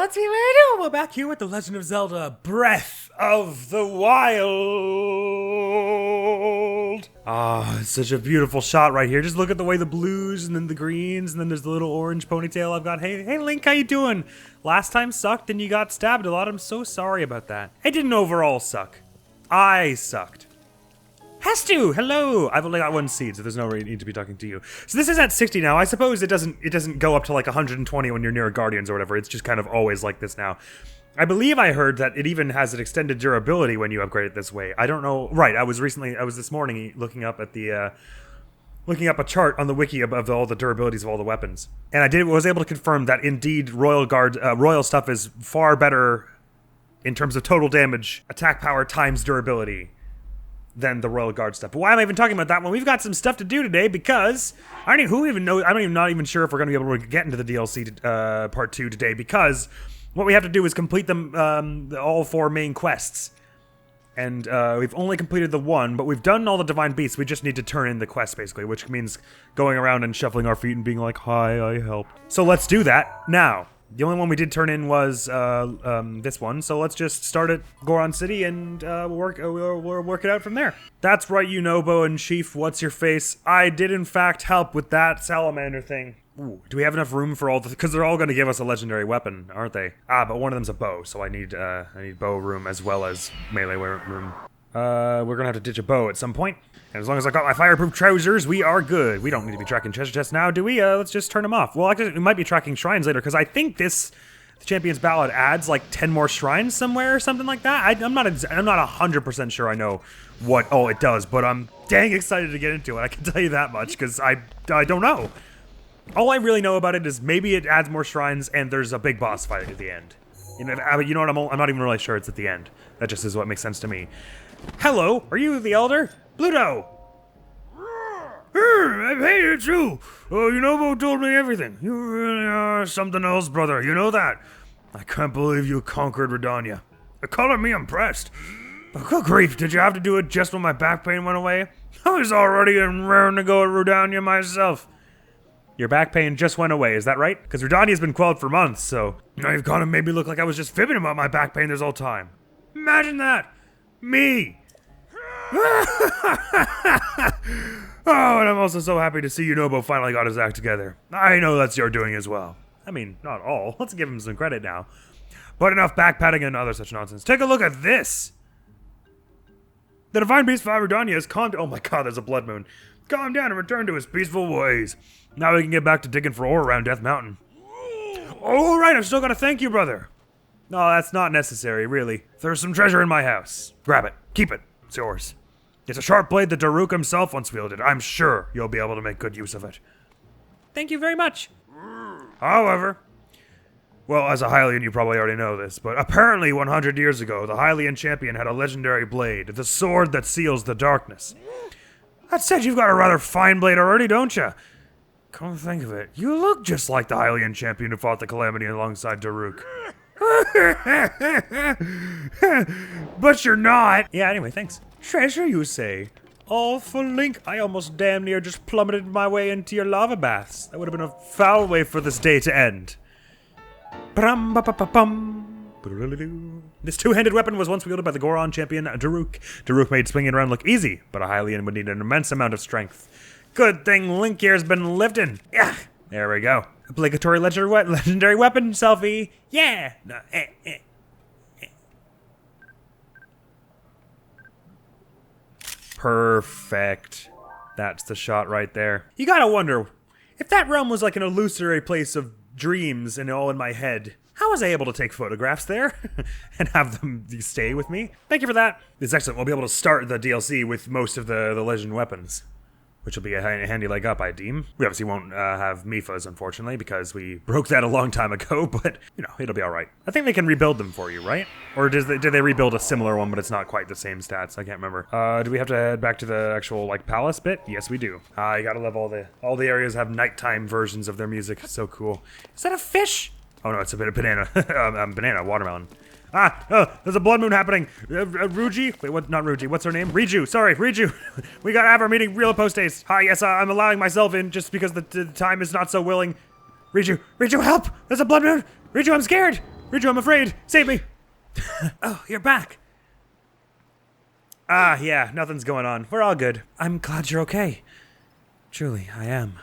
let's see what I do. We're back here with The Legend of Zelda Breath of the Wild. Ah, it's such a beautiful shot right here. Just look at the way the blues and then the greens and then there's the little orange ponytail I've got. Hey Link, how you doing? Last time sucked and you got stabbed a lot. I'm so sorry about that. It didn't overall suck. I sucked. Has to. Hello. I've only got one seed, so there's no need to be talking to you. So this is at 60 now. I suppose it doesn't go up to like 120 when you're near Guardians or whatever. It's just kind of always like this now. I believe I heard that it even has an extended durability when you upgrade it this way. I don't know. Right. I was this morning looking up at the looking up a chart on the wiki of all the durabilities of all the weapons, and I was able to confirm that indeed royal stuff is far better in terms of total damage, attack power times durability than the Royal Guard stuff. But why am I even talking about that when we've got some stuff to do today? Because I'm not even sure if we're going to be able to get into the DLC part 2 today, because what we have to do is complete them all 4 main quests. And we've only completed the 1, but we've done all the Divine Beasts. We just need to turn in the quest, basically, which means going around and shuffling our feet and being like, hi, I helped. So let's do that now. The only one we did turn in was this one, so let's just start at Goron City and we'll work it out from there. That's right, Yunobo and Chief, what's your face? I did in fact help with that salamander thing. Ooh, do we have enough room for all the... Because they're all going to give us a legendary weapon, aren't they? Ah, but one of them's a bow, so I need bow room as well as melee room. We're going to have to ditch a bow at some point. And as long as I got my fireproof trousers, we are good. We don't need to be tracking treasure chests now, do we? Let's just turn them off. Well, actually, we might be tracking shrines later, because I think the Champion's Ballad adds like 10 more shrines somewhere or something like that. I'm not 100% sure I know what all it does, but I'm dang excited to get into it. I can tell you that much, because I don't know. All I really know about it is maybe it adds more shrines and there's a big boss fight at the end. You know what? I'm not even really sure it's at the end. That just is what makes sense to me. Hello, are you the Elder? Bluto! I've hated you too. Oh, Yunobo told me everything. You really are something else, brother. You know that? I can't believe you conquered Redania. Color me impressed. But good grief, did you have to do it just when my back pain went away? I was already raring to go at Redania myself. Your back pain just went away, is that right? Because Redania's been quelled for months, so... Now you've kind of made me look like I was just fibbing about my back pain this whole time. Imagine that! Me! Oh, and I'm also so happy to see Yunobo finally got his act together. I know that's your doing as well. I mean, not all. Let's give him some credit now. But enough backpatting and other such nonsense. Take a look at this! The Divine Beast of Redania has calmed... Oh my god, there's a blood moon. Calmed down and returned to his peaceful ways. Now we can get back to digging for ore around Death Mountain. All right, I've still got to thank you, brother. No, that's not necessary, really. There's some treasure in my house. Grab it. Keep it. It's yours. It's a sharp blade that Daruk himself once wielded. I'm sure you'll be able to make good use of it. Thank you very much. However, well, as a Hylian, you probably already know this, but apparently 100 years ago, the Hylian champion had a legendary blade, the sword that seals the darkness. That said, you've got a rather fine blade already, don't you? Come to think of it, you look just like the Hylian champion who fought the Calamity alongside Daruk. But you're not. Yeah, anyway, thanks. Treasure, you say? All for Link. I almost damn near just plummeted my way into your lava baths. That would have been a foul way for this day to end. This two-handed weapon was once wielded by the Goron champion Daruk. Daruk made swinging around look easy, but a Hylian would need an immense amount of strength. Good thing Link here's been lifting. Yeah, there we go. Obligatory legendary weapon selfie. Yeah. No, Perfect. That's the shot right there. You gotta wonder, if that realm was like an illusory place of dreams and all in my head, how was I able to take photographs there and have them stay with me? Thank you for that. It's excellent. We'll be able to start the DLC with most of the legend weapons, which will be a handy leg up, I deem. We obviously won't have Mipha's, unfortunately, because we broke that a long time ago, but, you know, it'll be alright. I think they can rebuild them for you, right? Or did they rebuild a similar one, but it's not quite the same stats? I can't remember. Do we have to head back to the actual, like, palace bit? Yes, we do. You gotta love all the areas have nighttime versions of their music. It's so cool. Is that a fish? Oh, no, it's a bit of banana. Banana, watermelon. There's a blood moon happening. Ruji? Wait, what? Not Ruji. What's her name? Riju. Sorry, Riju. We gotta have our meeting real post haste. Hi, yes, I'm allowing myself in just because the time is not so willing. Riju, help! There's a blood moon! Riju, I'm scared! Riju, I'm afraid! Save me! Oh, you're back! Ah, yeah, nothing's going on. We're all good. I'm glad you're okay. Truly, I am.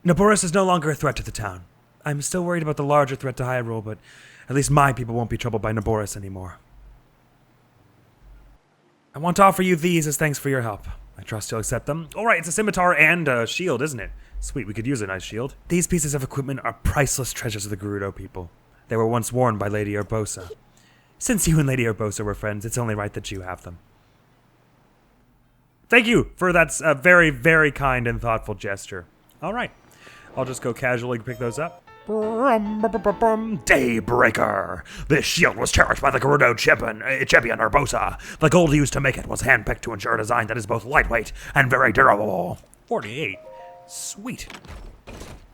Naboris is no longer a threat to the town. I'm still worried about the larger threat to Hyrule, but at least my people won't be troubled by Naboris anymore. I want to offer you these as thanks for your help. I trust you'll accept them. Alright, it's a scimitar and a shield, isn't it? Sweet, we could use a nice shield. These pieces of equipment are priceless treasures of the Gerudo people. They were once worn by Lady Urbosa. Since you and Lady Urbosa were friends, it's only right that you have them. Thank you for that very, very kind and thoughtful gesture. Alright, I'll just go casually pick those up. Daybreaker! This shield was cherished by the Gerudo champion Urbosa. The gold used to make it was handpicked to ensure a design that is both lightweight and very durable. 48. Sweet.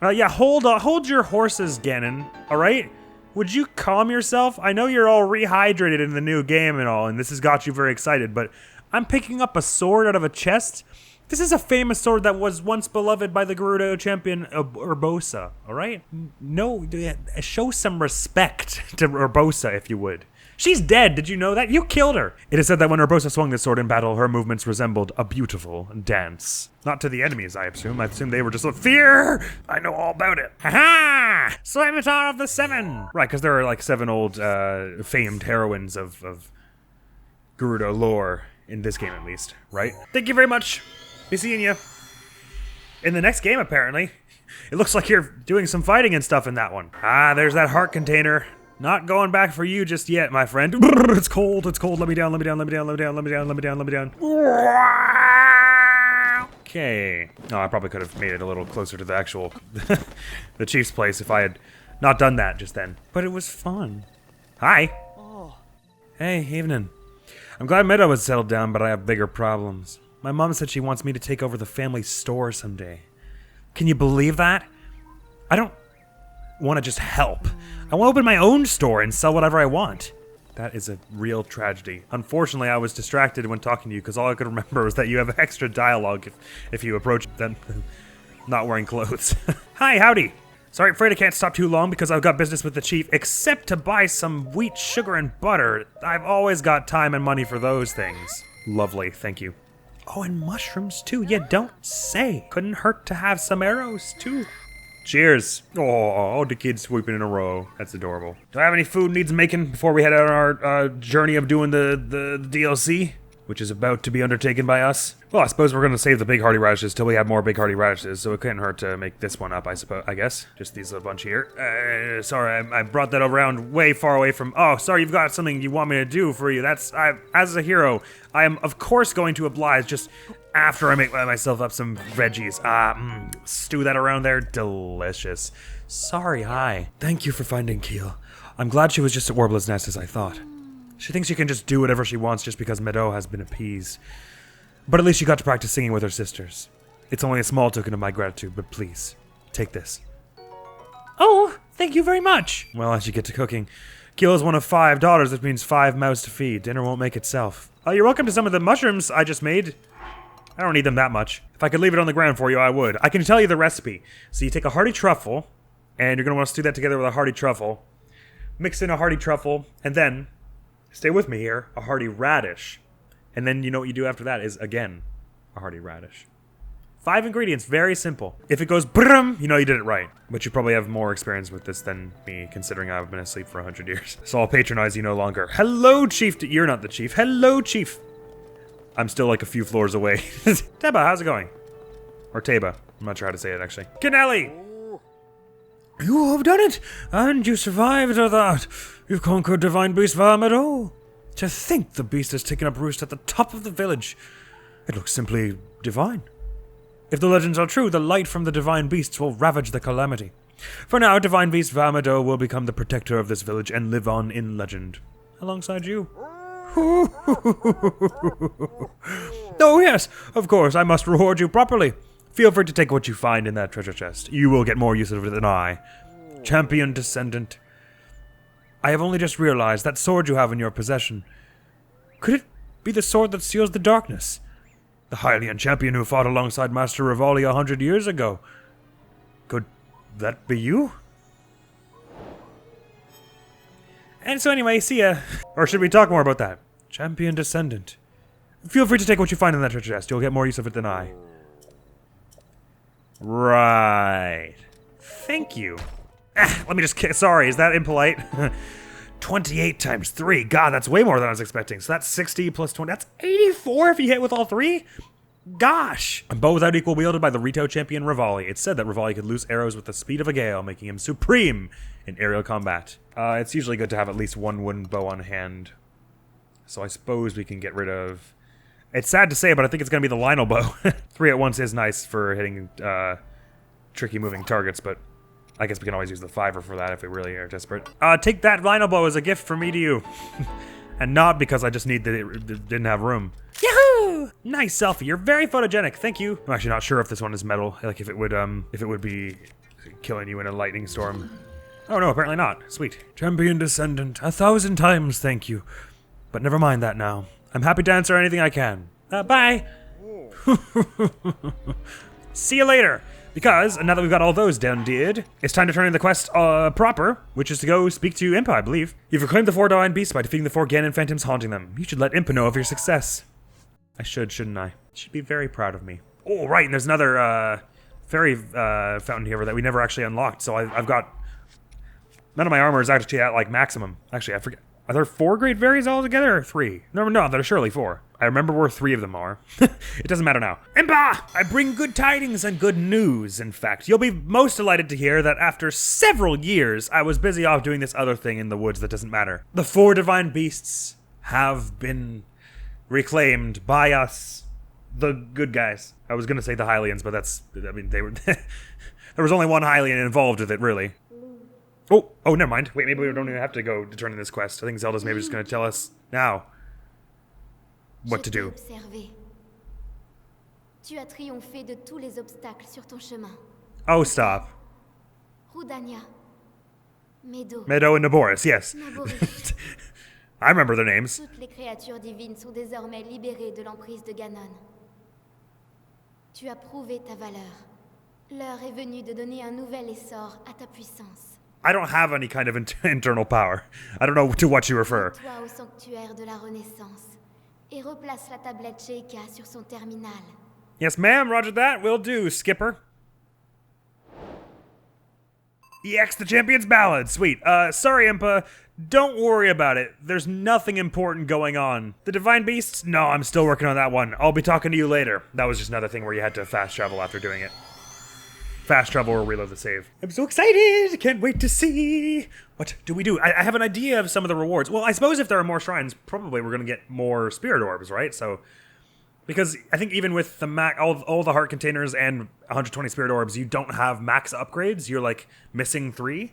Yeah, hold your horses, Ganon, alright? Would you calm yourself? I know you're all rehydrated in the new game and all, and this has got you very excited, but I'm picking up a sword out of a chest. This is a famous sword that was once beloved by the Gerudo champion Urbosa, alright? No, show some respect to Urbosa, if you would. She's dead, did you know that? You killed her! It is said that when Urbosa swung this sword in battle, her movements resembled a beautiful dance. Not to the enemies, I assume. I assume they were just fear! I know all about it. Ha-ha! Scimitar of the Seven! Right, because there are like 7 old famed heroines of Gerudo lore, in this game at least, right? Thank you very much. Be seeing you. In the next game, apparently. It looks like you're doing some fighting and stuff in that one. Ah, there's that heart container. Not going back for you just yet, my friend. It's cold, it's cold. Let me down, let me down, let me down, let me down, let me down, let me down, let me down. Okay. Oh, I probably could have made it a little closer to the actual the chief's place if I had not done that just then. But it was fun. Hi. Oh. Hey, evening. I'm glad Meadow has settled down, but I have bigger problems. My mom said she wants me to take over the family store someday. Can you believe that? I don't want to just help. I want to open my own store and sell whatever I want. That is a real tragedy. Unfortunately, I was distracted when talking to you because all I could remember was that you have extra dialogue if you approach them not wearing clothes. Hi, howdy. Sorry, afraid I can't stop too long because I've got business with the chief, except to buy some wheat, sugar, and butter. I've always got time and money for those things. Lovely, thank you. Oh, and mushrooms too. You don't say. Couldn't hurt to have some arrows too. Cheers. Oh, the kids swooping in a row. That's adorable. Do I have any food needs making before we head on our journey of doing the DLC? Which is about to be undertaken by us. Well, I suppose we're going to save the big hardy radishes till we have more big hardy radishes, so it couldn't hurt to make this one up, I guess. Just these little bunch here. Sorry, I brought that around way far away from... Oh, sorry, you've got something you want me to do for you. As a hero, I am, of course, going to oblige just after I make myself up some veggies. Stew that around there. Delicious. Sorry, hi. Thank you for finding Keel. I'm glad she was just at Warbler's Nest as I thought. She thinks she can just do whatever she wants just because Meadow has been appeased. But at least she got to practice singing with her sisters. It's only a small token of my gratitude, but please, take this. Oh, thank you very much. Well, I should get to cooking. Keel is one of 5 daughters, which means 5 mouths to feed. Dinner won't make itself. Oh, you're welcome to some of the mushrooms I just made. I don't need them that much. If I could leave it on the ground for you, I would. I can tell you the recipe. So you take a hearty truffle, and you're going to want to stew that together with a hearty truffle. Mix in a hearty truffle, and then... Stay with me here, a hearty radish. And then you know what you do after that is, again, a hearty radish. 5 ingredients, very simple. If it goes brum, you know you did it right. But you probably have more experience with this than me, considering I've been asleep for 100 years. So I'll patronize you no longer. Hello, Chief. You're not the Chief. Hello, Chief. I'm still like a few floors away. Teba, how's it going? Or Teba. I'm not sure how to say it, actually. Canelli! You have done it! And you survived at that! You've conquered Divine Beast Valmedo! To think the beast has taken up roost at the top of the village. It looks simply divine. If the legends are true, the light from the Divine Beasts will ravage the calamity. For now, Divine Beast Valmedo will become the protector of this village and live on in legend. Alongside you. Oh yes, of course, I must reward you properly. Feel free to take what you find in that treasure chest. You will get more use of it than I. Champion Descendant. I have only just realized that sword you have in your possession. Could it be the sword that seals the darkness? The Hylian champion who fought alongside Master Rivali 100 years ago. Could that be you? And so anyway, see ya. Or should we talk more about that? Champion Descendant. Feel free to take what you find in that treasure chest. You'll get more use of it than I. Right. Thank you. Let me just sorry, is that impolite? 28 times 3. God, that's way more than I was expecting. So that's 60 plus 20. That's 84 if you hit with all 3? Gosh! A bow without equal wielded by the Rito champion Rivali. It's said that Rivali could loose arrows with the speed of a gale, making him supreme in aerial combat. It's usually good to have at least one wooden bow on hand. So I suppose we can get rid of... It's sad to say, but I think it's going to be the Lionel bow. 3 at once is nice for hitting tricky moving targets, but I guess we can always use the 5er for that if we really are desperate. Take that Lionel bow as a gift from me to you. And not because I just need that it didn't have room. Yahoo! Nice selfie. You're very photogenic. Thank you. I'm actually not sure if this one is metal. Like if it would be killing you in a lightning storm. Oh no, apparently not. Sweet. Champion Descendant. 1,000 times thank you. But never mind that now. I'm happy to answer anything I can. Bye. See you later. Because, now that we've got all those done did, it's time to turn in the quest proper, which is to go speak to Impa, I believe. You've reclaimed the 4 divine beasts by defeating the 4 Ganon phantoms haunting them. You should let Impa know of your success. I should, shouldn't I? She'd be very proud of me. Oh, right, and there's another fairy fountain here that we never actually unlocked, so I've got... None of my armor is actually at, like, maximum. Actually, I forget. Are there 4 great fairies altogether, or 3? No, there are surely 4. I remember where 3 of them are. It doesn't matter now. Impa! I bring good tidings and good news, in fact. You'll be most delighted to hear that after several years, I was busy off doing this other thing in the woods that doesn't matter. The 4 divine beasts have been reclaimed by us, the good guys. I was gonna say the Hylians, but that's, I mean, they were, there was only one Hylian involved with it, really. Oh, never mind. Wait, maybe we don't even have to go to turn in this quest. I think Zelda's maybe just gonna tell us now what to do. Tu as triomphé de tous les obstacles sur ton chemin. Oh, stop. Rudania. Meadow and Naboris, yes. I remember their names. Toutes les créatures divines sont désormais libérées de l'emprise de Ganon. Tu as prouvé ta valeur. L'heure est venue de donner un nouvel essor à ta puissance. I don't have any kind of internal power. I don't know to what you refer. Toi au sanctuaire de la Renaissance et replace la tablette Sheikah sur son terminal. Yes, ma'am. Roger that. Will do, Skipper. EX the Champion's Ballad. Sweet. Sorry, Impa. Don't worry about it. There's nothing important going on. The Divine Beasts? No, I'm still working on that one. I'll be talking to you later. That was just another thing where you had to fast travel after doing it. Fast travel or reload the save. I'm so excited! Can't wait to see! What do we do? I have an idea of some of the rewards. Well, I suppose if there are more shrines, probably we're gonna get more spirit orbs, right? So, because I think even with the all the heart containers and 120 spirit orbs, you don't have max upgrades. You're like missing 3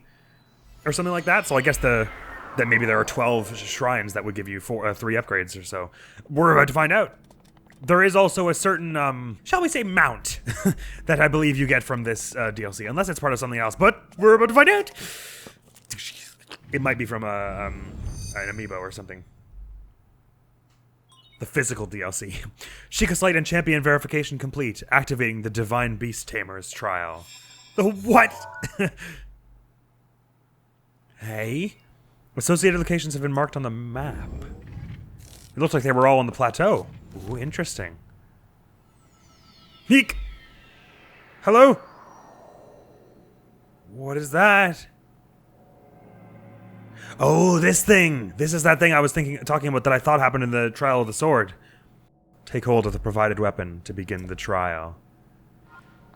or something like that. So I guess that maybe there are 12 shrines that would give you 3 upgrades or so. We're about to find out. There is also a certain, shall we say, mount that I believe you get from this DLC, unless it's part of something else, but we're about to find out! It might be from an amiibo or something. The physical DLC. Sheikah Slate and Champion verification complete, activating the Divine Beast Tamer's trial. The what? Hey? Associated locations have been marked on the map. It looks like they were all on the plateau. Ooh, interesting. Heek! Hello? What is that? Oh, this thing! This is that thing I was talking about that I thought happened in the Trial of the Sword. Take hold of the provided weapon to begin the trial.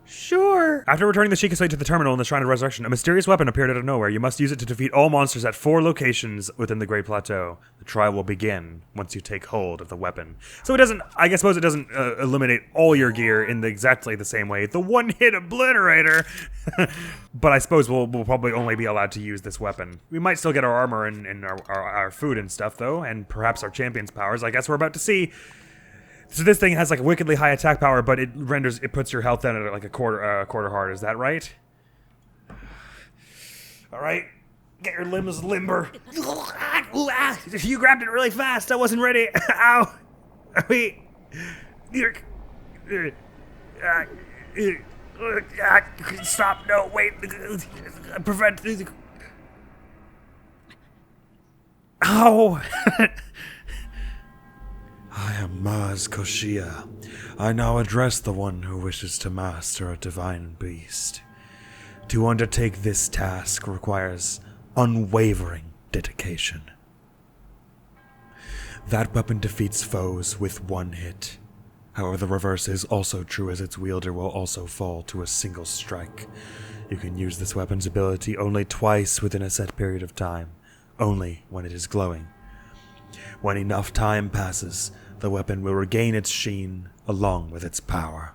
Sure. After returning the Sheikah Slate to the terminal in the Shrine of Resurrection, a mysterious weapon appeared out of nowhere. You must use it to defeat all monsters at 4 locations within the Great Plateau. The trial will begin once you take hold of the weapon. So it doesn't, I suppose it doesn't eliminate all your gear in exactly the same way. The one-hit obliterator! But I suppose we'll probably only be allowed to use this weapon. We might still get our armor and our food and stuff, though, and perhaps our champion's powers. I guess we're about to see. So this thing has like a wickedly high attack power, but it puts your health down at like a quarter heart. Is that right? All right, get your limbs limber. You grabbed it really fast. I wasn't ready. Ow! Wait. Stop! No, wait. Prevent. No! I am Maz Koshia. I now address the one who wishes to master a divine beast. To undertake this task requires unwavering dedication. That weapon defeats foes with one hit. However, the reverse is also true, as its wielder will also fall to a single strike. You can use this weapon's ability only twice within a set period of time, only when it is glowing. When enough time passes, the weapon will regain its sheen along with its power.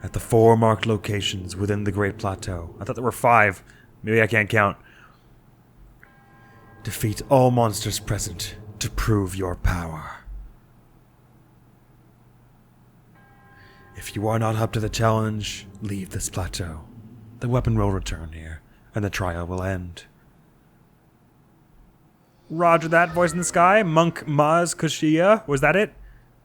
At the 4 marked locations within the Great Plateau, I thought there were 5, maybe I can't count, defeat all monsters present to prove your power. If you are not up to the challenge, leave this plateau. The weapon will return here, and the trial will end. Roger that, voice in the sky. Monk Maz Koshia. Was that it?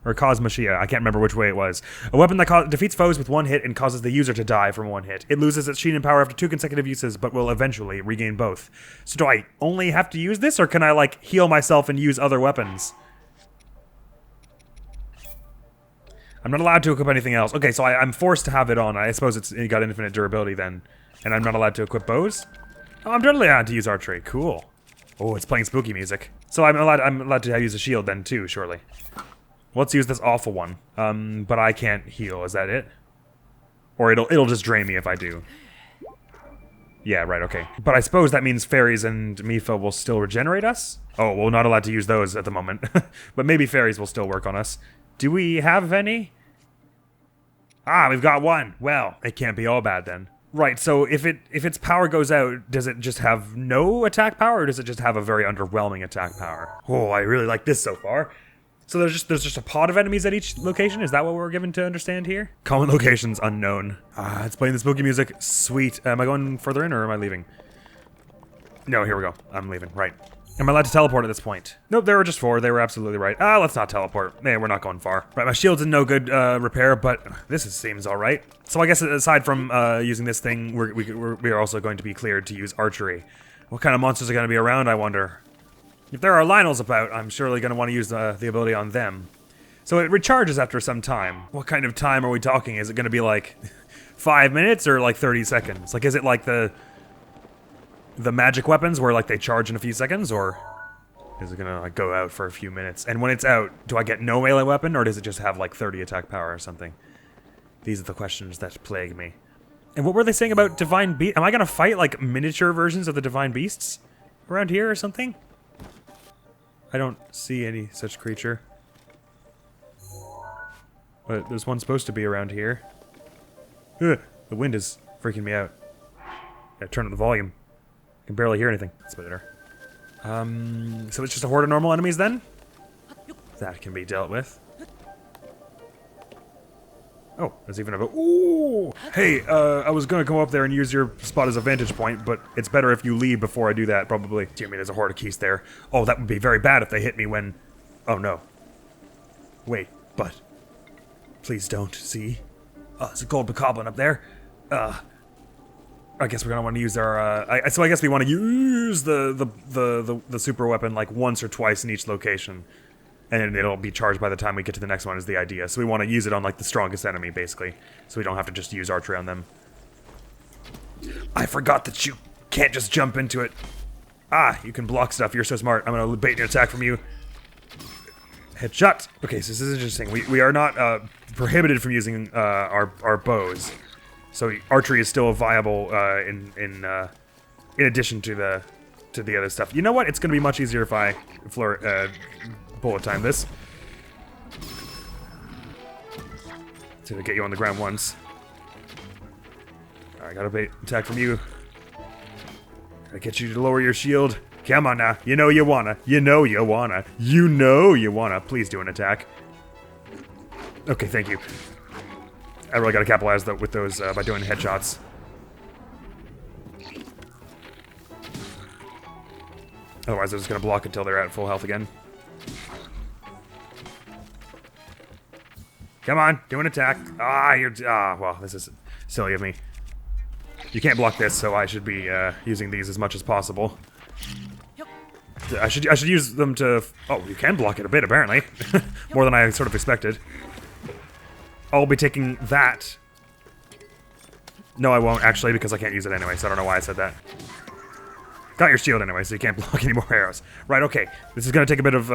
Or Cosmoshia. I can't remember which way it was. A weapon that defeats foes with one hit and causes the user to die from one hit. It loses its sheen and power after 2 consecutive uses, but will eventually regain both. So do I only have to use this, or can I, like, heal myself and use other weapons? I'm not allowed to equip anything else. Okay, so I'm forced to have it on. I suppose it got infinite durability then. And I'm not allowed to equip bows? Oh, I'm totally allowed to use archery. Cool. Oh, it's playing spooky music. So I'm allowed to use a shield then too, surely. Let's use this awful one. But I can't heal. Is that it? Or it'll just drain me if I do. Yeah, right, okay. But I suppose that means fairies and Mifa will still regenerate us? Oh, we're not allowed to use those at the moment. But maybe fairies will still work on us. Do we have any? Ah, we've got one. Well, it can't be all bad then. Right, so if its power goes out, does it just have no attack power, or does it just have a very underwhelming attack power? Oh, I really like this so far. So there's just a pod of enemies at each location? Is that what we're given to understand here? Common locations unknown. Ah, it's playing the spooky music. Sweet. Am I going further in, or am I leaving? No, here we go. I'm leaving. Right. Am I allowed to teleport at this point? Nope, there were just 4. They were absolutely right. Ah, let's not teleport. Man, we're not going far. Right, my shield's in no good repair, but seems all right. So I guess aside from using this thing, we are also going to be cleared to use archery. What kind of monsters are going to be around, I wonder? If there are Lionels about, I'm surely going to want to use the ability on them. So it recharges after some time. What kind of time are we talking? Is it going to be like 5 minutes or like 30 seconds? Like, is it like the magic weapons where like they charge in a few seconds, or is it gonna like go out for a few minutes? And when it's out, do I get no melee weapon, or does it just have like 30 attack power or something? These are the questions that plague me. And what were they saying about divine beast? Am I gonna fight like miniature versions of the divine beasts around here or something? I don't see any such creature. But there's one supposed to be around here. Ugh, the wind is freaking me out. Gotta turn up the volume. I can barely hear anything. That's better. So it's just a horde of normal enemies then? That can be dealt with. Oh, there's even a... Ooh! Hey, I was gonna come up there and use your spot as a vantage point, but it's better if you leave before I do that, probably. Dear me, there's a horde of keys there. Oh, that would be very bad if they hit me when... Oh, no. Wait, but... Please don't, see? Oh, there's a gold bokoblin up there. I guess we're gonna want to use our, so I guess we want to use the super weapon like once or twice in each location. And it'll be charged by the time we get to the next one is the idea. So we want to use it on like the strongest enemy, basically. So we don't have to just use archery on them. I forgot that you can't just jump into it. Ah, you can block stuff. You're so smart. I'm gonna bait an attack from you. Headshot. Okay, so this is interesting. We are not prohibited from using our bows. So archery is still viable in addition to the other stuff. You know what? It's going to be much easier if I bullet time this. To get you on the ground once. Alright, got a bait attack from you. Gotta get you to lower your shield. Come on now. You know you wanna. You know you wanna. You know you wanna. Please do an attack. Okay, thank you. I really gotta capitalize with those by doing headshots. Otherwise, they're just gonna block until they're at full health again. Come on, do an attack. Well, this is silly of me. You can't block this, so I should be using these as much as possible. I should use them to... Oh, you can block it a bit, apparently. More than I sort of expected. I'll be taking that. No, I won't, actually, because I can't use it anyway, so I don't know why I said that. Got your shield anyway, so you can't block any more arrows. Right, okay. This is going to take a bit of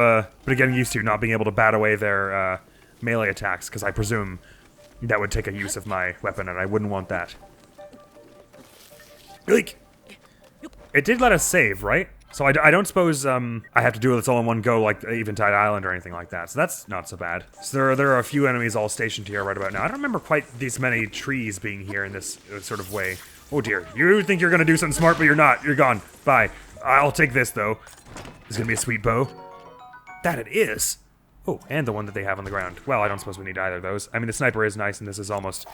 getting used to, not being able to bat away their melee attacks, because I presume that would take a use of my weapon, and I wouldn't want that. Eek! It did let us save, right? So I don't suppose I have to do this all in one go like Eventide Island or anything like that. So that's not so bad. So there are a few enemies all stationed here right about now. I don't remember quite these many trees being here in this sort of way. Oh dear. You think you're going to do something smart, but you're not. You're gone. Bye. I'll take this, though. It's going to be a sweet bow. That it is. Oh, and the one that they have on the ground. Well, I don't suppose we need either of those. I mean, the sniper is nice, and this is almost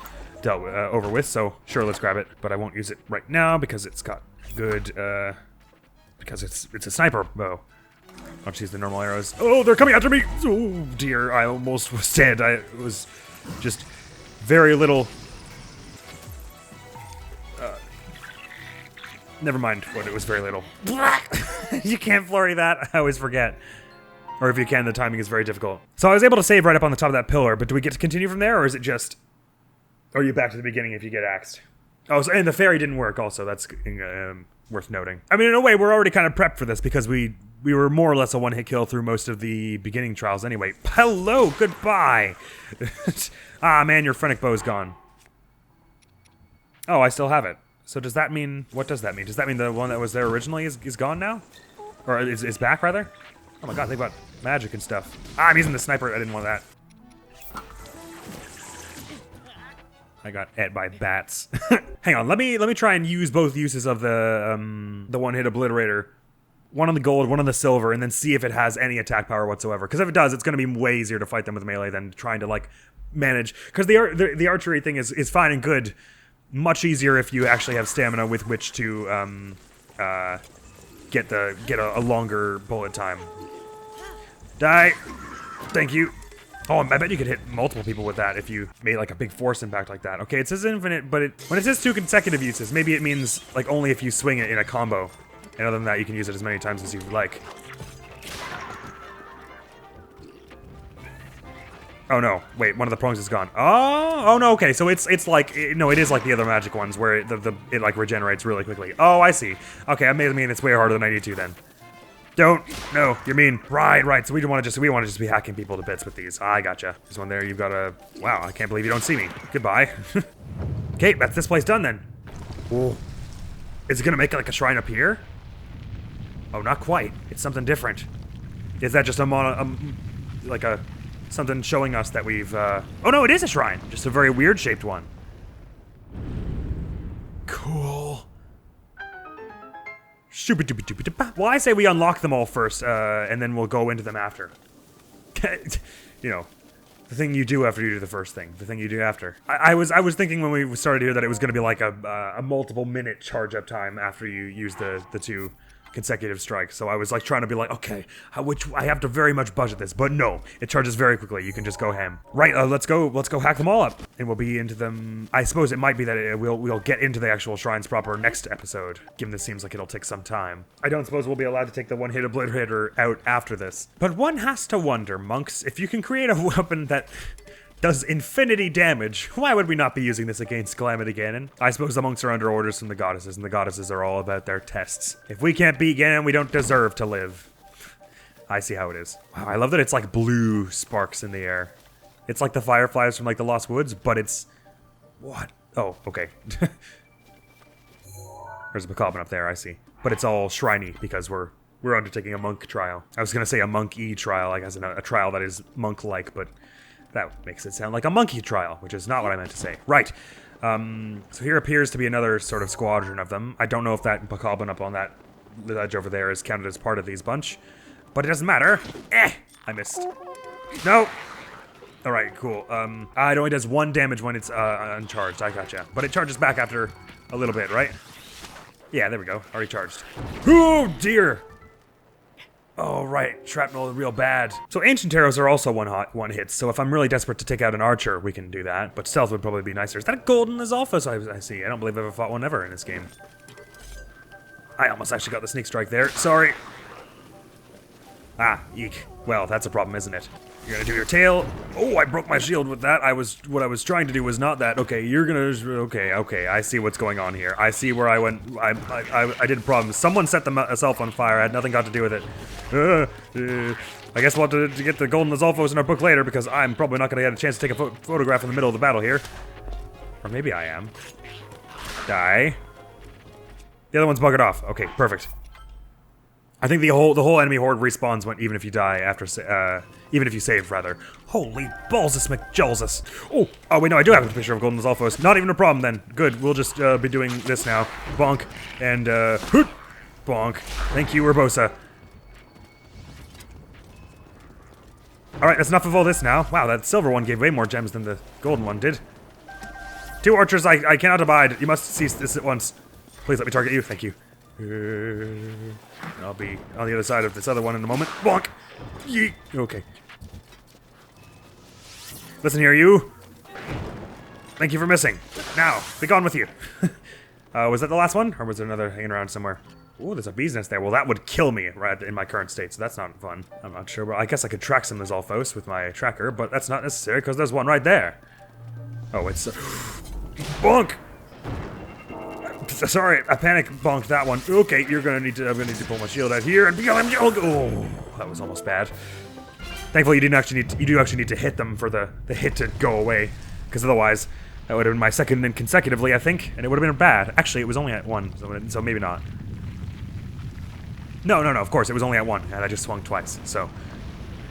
dealt with, over with, so sure, let's grab it. But I won't use it right now because it's got good... because it's a sniper bow. I'll just use the normal arrows. Oh, they're coming after me! Oh dear, I almost was dead. I was just very little... never mind what it was, very little. You can't flurry that, I always forget. Or if you can, the timing is very difficult. So I was able to save right up on the top of that pillar, but do we get to continue from there, or is it just... Or are you back to the beginning if you get axed? Oh, so, and the fairy didn't work also, that's worth noting. I mean, in a way, we're already kind of prepped for this because we were more or less a one-hit kill through most of the beginning trials anyway. Hello, goodbye! Ah, man, your phrenic bow's gone. Oh, I still have it. So does that mean... What does that mean? Does that mean the one that was there originally is gone now? Or is back, rather? Oh my god, think about magic and stuff. Ah, I'm using the sniper. I didn't want that. I got ate by bats. Hang on, let me try and use both uses of the one-hit obliterator. One on the gold, one on the silver, and then see if it has any attack power whatsoever. Because if it does, it's going to be way easier to fight them with melee than trying to, like, manage. Because the archery thing is fine and good. Much easier if you actually have stamina with which to get a longer bullet time. Die! Thank you. Oh, I bet you could hit multiple people with that if you made like a big force impact like that. Okay, it says infinite, but when it says 2 consecutive uses, maybe it means like only if you swing it in a combo. And other than that, you can use it as many times as you like. Oh no, wait, one of the prongs is gone. Oh no, okay, so it's like, no, it is like the other magic ones where it like regenerates really quickly. Oh, I see. Okay, I mean it's way harder than I need to then. Don't. No, you're mean. Right. So we want to just be hacking people to bits with these. I gotcha. There's one there. You've got a... Wow, I can't believe you don't see me. Goodbye. Okay, that's this place done then. Whoa. Is it gonna make like a shrine up here? Oh, not quite. It's something different. Is that just something showing us that we've... Oh no, it is a shrine. Just a very weird shaped one. Cool. Well, I say we unlock them all first, and then we'll go into them after. You know, the thing you do after you do the first thing. The thing you do after. I was thinking when we started here that it was going to be like a multiple minute charge up time after you use the 2 consecutive strikes. So I was like trying to be like, okay, which I have to very much budget this, but no, it charges very quickly. You can just go ham. Right, let's go hack them all up, and we'll be into them. I suppose it might be that we'll get into the actual shrines proper next episode, given this seems like it'll take some time. I don't suppose we'll be allowed to take the one-hit obliterator out after this. But one has to wonder, monks, if you can create a weapon that does infinity damage, why would we not be using this against Calamity Ganon? I suppose the monks are under orders from the goddesses, and the goddesses are all about their tests. If we can't beat Ganon, we don't deserve to live. I see how it is. Wow, I love that it's like blue sparks in the air. It's like the fireflies from like the Lost Woods, but it's... What? Oh, okay. There's a Macabre up there, I see. But it's all shriny because we're undertaking a monk trial. I was gonna say a monk-y trial, like as in a trial that is monk-like, but... That makes it sound like a monkey trial, which is not what I meant to say. Right. So here appears to be another sort of squadron of them. I don't know if that Bokoblin up on that ledge over there is counted as part of these bunch. But it doesn't matter. I missed. No! Alright, cool. It only does 1 damage when it's uncharged. I gotcha. But it charges back after a little bit, right? Yeah, there we go. Already charged. Oh, dear! Oh, right. Shrapnel is real bad. So ancient arrows are also one hits, so if I'm really desperate to take out an archer, we can do that. But stealth would probably be nicer. Is that a golden Azalfos I see? I don't believe I've ever fought one ever in this game. I almost actually got the sneak strike there. Sorry. Ah, eek. Well, that's a problem, isn't it? You're gonna do your tail. Oh, I broke my shield with that. What I was trying to do was not that. Okay, you're gonna, okay, I see what's going on here. I see where I went, I did a problem. Someone set themselves on fire. I had nothing got to do with it. I guess we'll have to get the golden Lizalfos in our book later, because I'm probably not gonna get a chance to take a photograph in the middle of the battle here. Or maybe I am. Die. The other one's buggered off. Okay, perfect. I think the whole enemy horde respawns even if you die after, even if you save, rather. Holy balls, McJolsus. Oh, wait, no, I do have a picture of Golden Lizalfos. Not even a problem, then. Good, we'll just, be doing this now. Bonk, and, bonk. Thank you, Urbosa. Alright, that's enough of all this now. Wow, that silver one gave way more gems than the golden one did. 2 archers, I cannot abide. You must cease this at once. Please let me target you, thank you. I'll be on the other side of this other one in a moment. Bonk! Yeet! Okay. Listen here, you. Thank you for missing. Now, be gone with you. Was that the last one? Or was there another hanging around somewhere? Ooh, there's a bee's nest there. Well, that would kill me right in my current state, so that's not fun. I'm not sure. Well, I guess I could track some Lizalfos with my tracker, but that's not necessary because there's one right there. Oh, it's... bonk! Sorry, I panic bonked that one. Okay, I'm gonna need to pull my shield out here and be on. Oh, that was almost bad. Thankfully, you do actually need to hit them for the hit to go away, because otherwise, that would have been my second and consecutively, I think, and it would have been bad. Actually, it was only at 1, so maybe not. No, of course, it was only at 1, and I just swung twice, so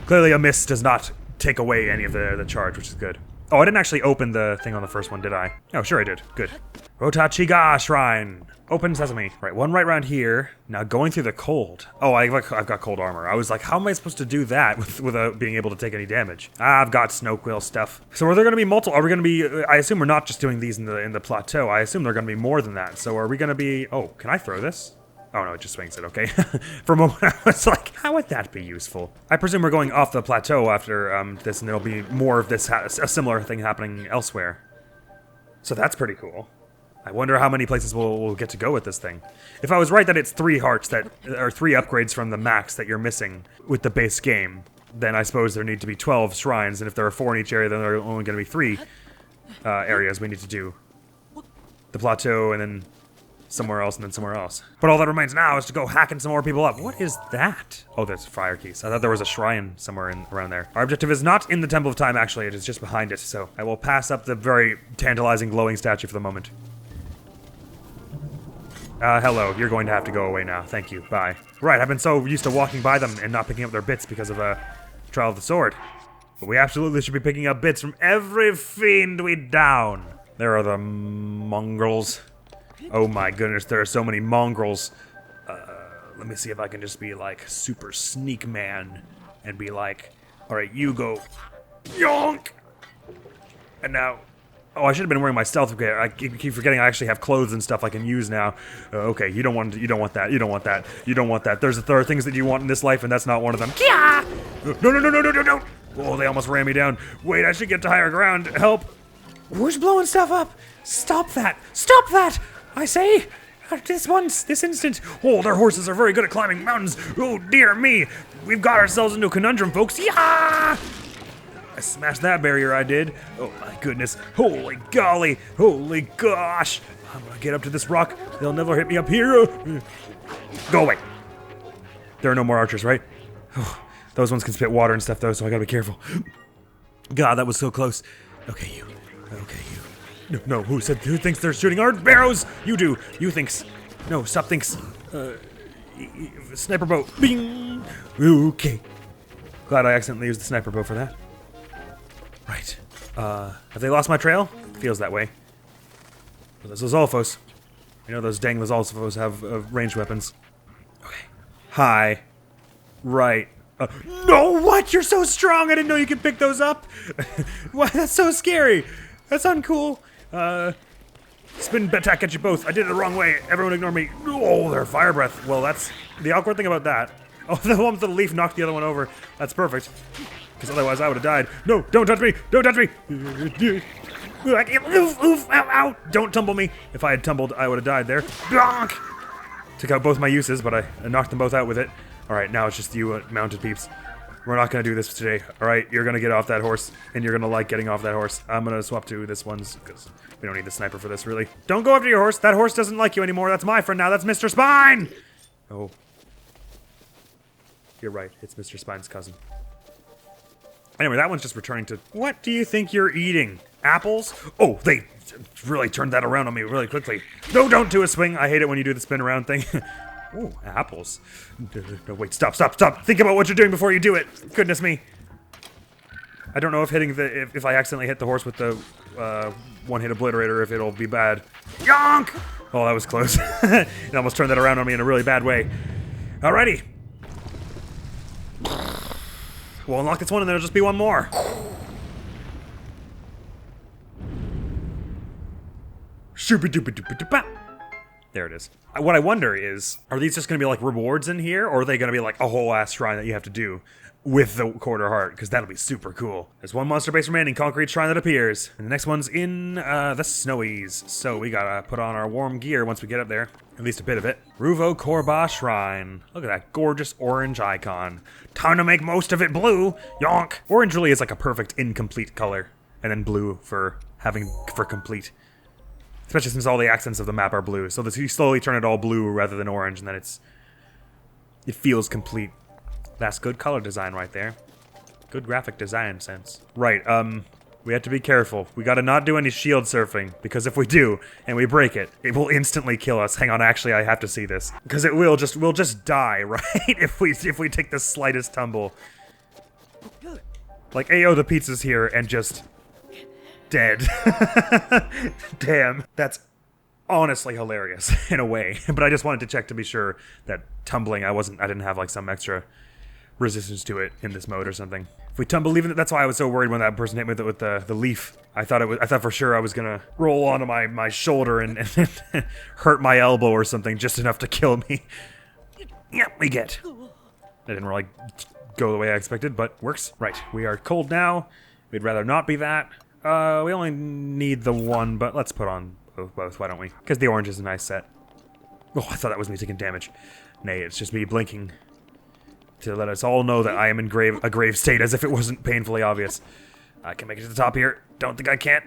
clearly a miss does not take away any of the charge, which is good. Oh, I didn't actually open the thing on the first one, did I? Oh, sure I did. Good. Rotachiga Shrine. Open sesame. Right, one right around here. Now going through the cold. Oh, I've got cold armor. I was like, how am I supposed to do that without being able to take any damage? I've got snow quill stuff. So are there going to be multiple? Are we going to be? I assume we're not just doing these in the plateau. I assume they're going to be more than that. So are we going to be? Oh, can I throw this? Oh no, it just swings it, okay. For a moment I was like, how would that be useful? I presume we're going off the plateau after this, and there'll be more of this, a similar thing happening elsewhere. So that's pretty cool. I wonder how many places we'll get to go with this thing. If I was right that it's 3 hearts that are 3 upgrades from the max that you're missing with the base game, then I suppose there need to be 12 shrines, and if there are 4 in each area, then there are only going to be 3 areas we need to do. The plateau, and then somewhere else, and then somewhere else. But all that remains now is to go hacking some more people up. What is that? Oh, that's fire keys. I thought there was a shrine somewhere around there. Our objective is not in the Temple of Time, actually. It is just behind it, so I will pass up the very tantalizing glowing statue for the moment. Hello. You're going to have to go away now. Thank you. Bye. Right, I've been so used to walking by them and not picking up their bits because of, Trial of the Sword. But we absolutely should be picking up bits from every fiend we down. There are the mongrels. Oh my goodness, there are so many mongrels. Let me see if I can just be like super sneak man and be like, alright, you go yonk! And now, oh, I should have been wearing my stealth gear. I keep forgetting I actually have clothes and stuff I can use now. Okay, you don't want that, you don't want that. There are things that you want in this life, and that's not one of them. Kia! No. Oh, they almost ran me down. Wait, I should get to higher ground. Help! Who's blowing stuff up? Stop that! Stop that! I say! This instant! Oh, their horses are very good at climbing mountains! Oh, dear me! We've got ourselves into a conundrum, folks! Yeah! I smashed that barrier, I did. Oh, my goodness. Holy golly! Holy gosh! I'm gonna get up to this rock. They'll never hit me up here. Go away! There are no more archers, right? Oh, those ones can spit water and stuff, though, so I gotta be careful. God, that was so close. Okay, you. Okay, you. No, who thinks they're shooting arrow arrows? You do. You thinks. No, stop thinks. Sniper bow. Bing! Okay. Glad I accidentally used the sniper bow for that. Right. Have they lost my trail? Feels that way. Well, those Lizalfos. You know those dang Lizalfos have ranged weapons. Okay. Hi. Right. No, what? You're so strong! I didn't know you could pick those up! Why, that's so scary! That's uncool. Spin attack at you both. I did it the wrong way. Everyone ignore me. Oh, they're fire breath. Well, that's the awkward thing about that. Oh, the one with the leaf knocked the other one over. That's perfect. Because otherwise I would have died. No, don't touch me. Don't touch me. Oof, oof, ow, ow. Don't tumble me. If I had tumbled, I would have died there. Bonk! Took out both my uses, but I knocked them both out with it. All right, now it's just you mounted peeps. We're not gonna do this today. All right, you're gonna get off that horse, and you're gonna like getting off that horse. I'm gonna swap to this one's because we don't need the sniper for this, really. Don't go after your horse. That horse doesn't like you anymore. That's my friend now. That's Mr. Spine. Oh, you're right. It's Mr. Spine's cousin. Anyway, that one's just returning to. What do you think you're eating? Apples? Oh, they really turned that around on me really quickly. No, don't do a swing. I hate it when you do the spin around thing. Oh, apples. No, wait, stop. Think about what you're doing before you do it. Goodness me. I don't know if hitting the if I accidentally hit the horse with the one-hit obliterator, if it'll be bad. Yonk! Oh, that was close. It almost turned that around on me in a really bad way. Alrighty. We'll unlock this one and there'll just be one more. There it is. What I wonder is, are these just going to be like rewards in here, or are they going to be like a whole ass shrine that you have to do with the quarter heart? Because that'll be super cool. There's one monster base remaining, concrete shrine that appears. And the next one's in the snowies. So we gotta put on our warm gear once we get up there. At least a bit of it. Ruvo Korba Shrine. Look at that gorgeous orange icon. Time to make most of it blue. Yonk. Orange really is like a perfect incomplete color. And then blue for complete. Especially since all the accents of the map are blue. So you slowly turn it all blue rather than orange, and then it feels complete. That's good color design right there. Good graphic design sense. Right, we have to be careful. We gotta not do any shield surfing, because if we do, and we break it, it will instantly kill us. Hang on, actually, I have to see this. Because we'll just die, right? if we take the slightest tumble. Like, Ayo the pizza's here, and just... dead. Damn. That's honestly hilarious in a way. But I just wanted to check to be sure that tumbling, I didn't have like some extra resistance to it in this mode or something. If we tumble, even that's why I was so worried when that person hit me with the leaf. I thought for sure I was gonna roll onto my shoulder and hurt my elbow or something, just enough to kill me. Yep, we get. That didn't really go the way I expected, but works. Right, we are cold now. We'd rather not be that. We only need the one, but let's put on both, why don't we? Because the orange is a nice set. Oh, I thought that was me taking damage. Nay, it's just me blinking to let us all know that I am in a grave state, as if it wasn't painfully obvious. I can make it to the top here. Don't think I can't.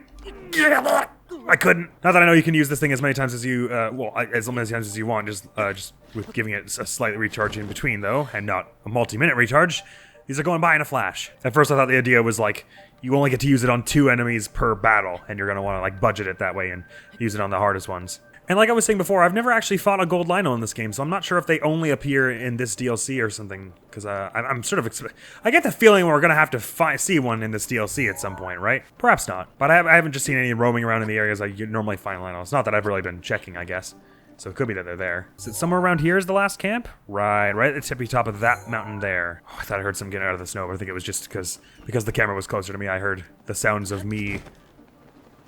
I couldn't. Not that I know you can use this thing as many times as you, as many times as you want, just with giving it a slight recharge in between, though, and not a multi-minute recharge. These are going by in a flash. At first I thought the idea was like, you only get to use it on 2 enemies per battle, and you're gonna want to like budget it that way and use it on the hardest ones. And like I was saying before, I've never actually fought a gold Lino in this game, so I'm not sure if they only appear in this DLC or something. Because I'm sort of I get the feeling we're gonna have to see one in this DLC at some point, right? Perhaps not, but I haven't just seen any roaming around in the areas I normally find Linos. Not that I've really been checking, I guess. So it could be that they're there. Is it somewhere around here is the last camp? Right at the tippy top of that mountain there. Oh, I thought I heard some getting out of the snow, but I think it was just because the camera was closer to me, I heard the sounds of me.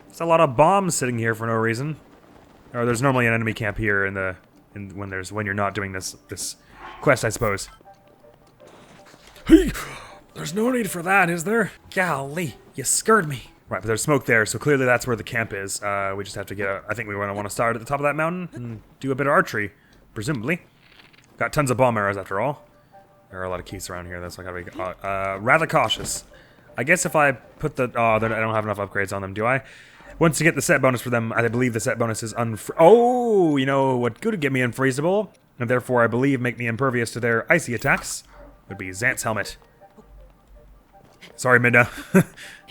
There's a lot of bombs sitting here for no reason. Or there's normally an enemy camp here when you're not doing this quest, I suppose. Hey, there's no need for that, is there? Golly, you scared me. Right, but there's smoke there, so clearly that's where the camp is. We just have to I think we want to start at the top of that mountain and do a bit of archery, presumably. Got tons of bomb arrows after all. There are a lot of keys around here, that's like how we rather cautious. I guess if I put I don't have enough upgrades on them, do I? Once you get the set bonus for them, I believe the set bonus is oh, you know what could get me unfreezable, and therefore I believe make me impervious to their icy attacks, would be Xant's helmet. Sorry, Midna.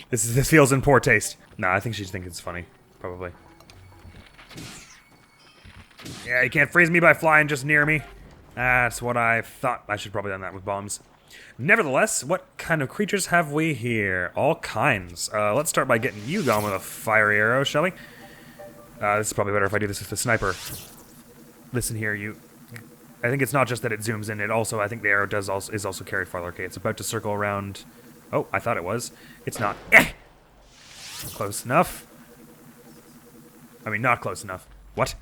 This feels in poor taste. Nah, I think she'd think it's funny. Probably. Yeah, you can't freeze me by flying just near me. That's what I thought. I should probably done that with bombs. Nevertheless, what kind of creatures have we here? All kinds. Let's start by getting you going with a fiery arrow, shall we? This is probably better if I do this with the sniper. Listen here, you... I think it's not just that it zooms in, I think the arrow is also carried farther. Okay, it's about to circle around... Oh, I thought it was. It's not. Close enough. I mean, not close enough. What?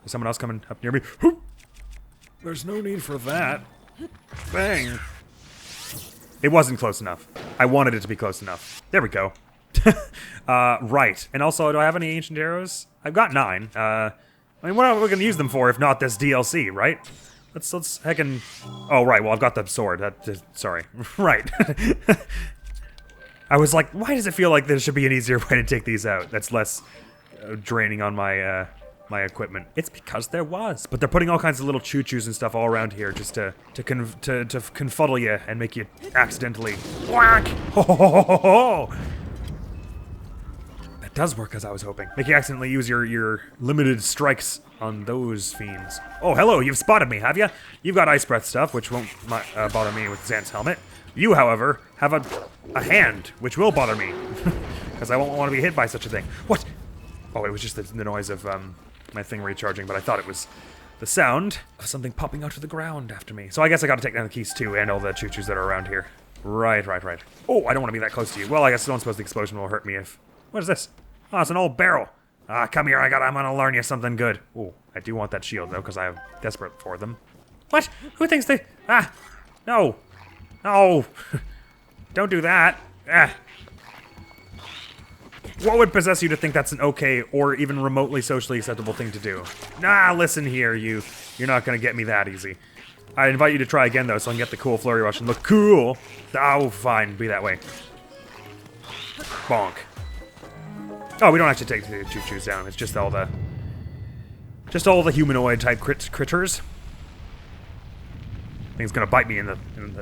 Is someone else coming up near me? There's no need for that. Bang. It wasn't close enough. I wanted it to be close enough. There we go. Right. And also, do I have any ancient arrows? I've got 9. I mean, what are we going to use them for if not this DLC, right? Let's heckin'... Oh, right, well, I've got the sword. Sorry. Right. I was like, why does it feel like there should be an easier way to take these out? That's less draining on my my equipment. It's because there was. But they're putting all kinds of little choo-choos and stuff all around here just to confuddle you and make you accidentally whack. Ho, ho, ho, ho, ho. That does work as I was hoping. Make you accidentally use your limited strikes on those fiends. Oh, hello, you've spotted me, have you? You've got ice breath stuff, which won't bother me with Xant's helmet. You, however, have a hand, which will bother me. Because I won't want to be hit by such a thing. What? Oh, it was just the noise of my thing recharging, but I thought it was the sound of something popping out of the ground after me. So I guess I gotta take down the keys too, and all the choo-choos that are around here. Right. Oh, I don't want to be that close to you. Well, I guess I don't suppose the explosion will hurt me if... What is this? Oh, it's an old barrel. Ah, come here, I'm gonna learn you something good. Oh, I do want that shield, though, because I'm desperate for them. What? Who thinks they... Ah! No! No! Don't do that! Ah! What would possess you to think that's an okay or even remotely socially acceptable thing to do? Nah, listen here, you're not gonna get me that easy. I invite you to try again, though, so I can get the cool flurry rush and look cool. Oh, fine, be that way. Bonk. Oh, we don't actually take the choo-choos down. It's just all the humanoid type critters. I think it's gonna bite me in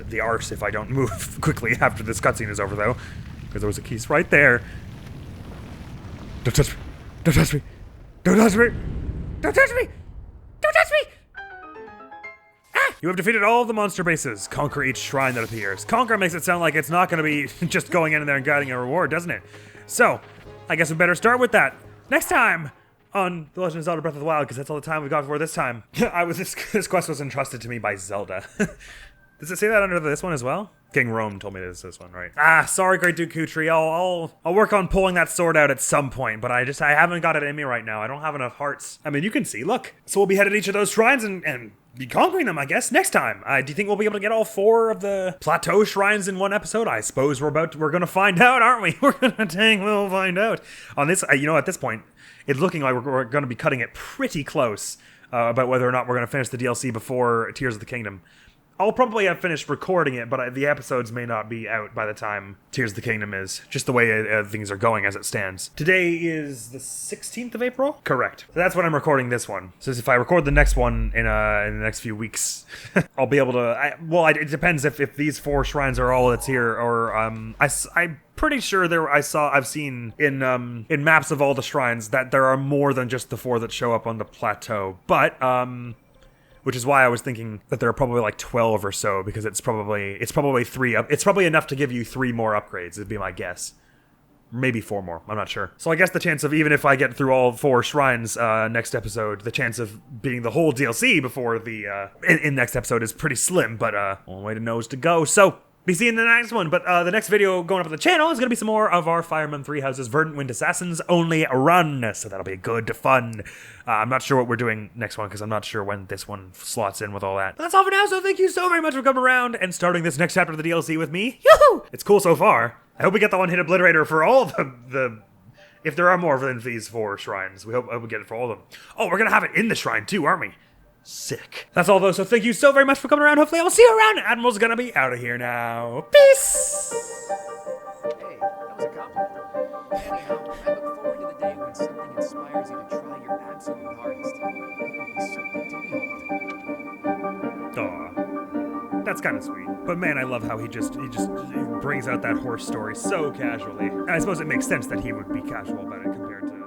the arse if I don't move quickly after this cutscene is over, though, because there was a keys right there. Don't touch me! Don't touch me! Don't touch me! Don't touch me! Don't touch me! Ah! You have defeated all of the monster bases. Conquer each shrine that appears. Conquer makes it sound like it's not going to be just going in there and getting a reward, doesn't it? So, I guess we better start with that next time on The Legend of Zelda Breath of the Wild, because that's all the time we got for this time. This quest was entrusted to me by Zelda. Does it say that under this one as well? King Rome told me this one, right? Ah, sorry, Great Duke Kutri. I'll work on pulling that sword out at some point, but I haven't got it in me right now. I don't have enough hearts. I mean, you can see, look. So we'll be headed to each of those shrines and be conquering them, I guess, next time. Do you think we'll be able to get all 4 of the plateau shrines in one episode? I suppose we're gonna find out, aren't we? We'll find out. On this, at this point, it's looking like we're gonna be cutting it pretty close about whether or not we're gonna finish the DLC before Tears of the Kingdom. I'll probably have finished recording it, but the episodes may not be out by the time Tears of the Kingdom is. Just the way things are going as it stands. Today is the 16th of April? Correct. So that's when I'm recording this one. So if I record the next one in the next few weeks, I'll be able to... it depends if these 4 shrines are all that's here, or... I'm pretty sure I've seen in maps of all the shrines that there are more than just the 4 that show up on the plateau. But, which is why I was thinking that there are probably like 12 or so, because it's probably 3 up. It's probably enough to give you 3 more upgrades, would be my guess. Maybe 4 more, I'm not sure. So I guess the chance of, even if I get through all 4 shrines next episode, the chance of being the whole DLC before the in next episode is pretty slim, but one way to know is to go. So be seeing the next one, but the next video going up on the channel is going to be some more of our Fireman 3 Houses Verdant Wind Assassins only run, so that'll be good fun. I'm not sure what we're doing next one, because I'm not sure when this one slots in with all that. But that's all for now, so thank you so very much for coming around and starting this next chapter of the DLC with me. Yoo-hoo! It's cool so far. I hope we get the one-hit obliterator for all the if there are more than these 4 shrines. I hope we get it for all of them. Oh, we're going to have it in the shrine too, aren't we? Sick. That's all though, so thank you so very much for coming around. Hopefully I will see you around. Admiral's gonna be out of here now. Peace! Hey, that was a compliment. Anyhow, I look forward to the day when something inspires you to try your absolute hardest. It will be something to behold. Aw. That's kind of sweet. But man, I love how he just brings out that horse story so casually. And I suppose it makes sense that he would be casual about it compared to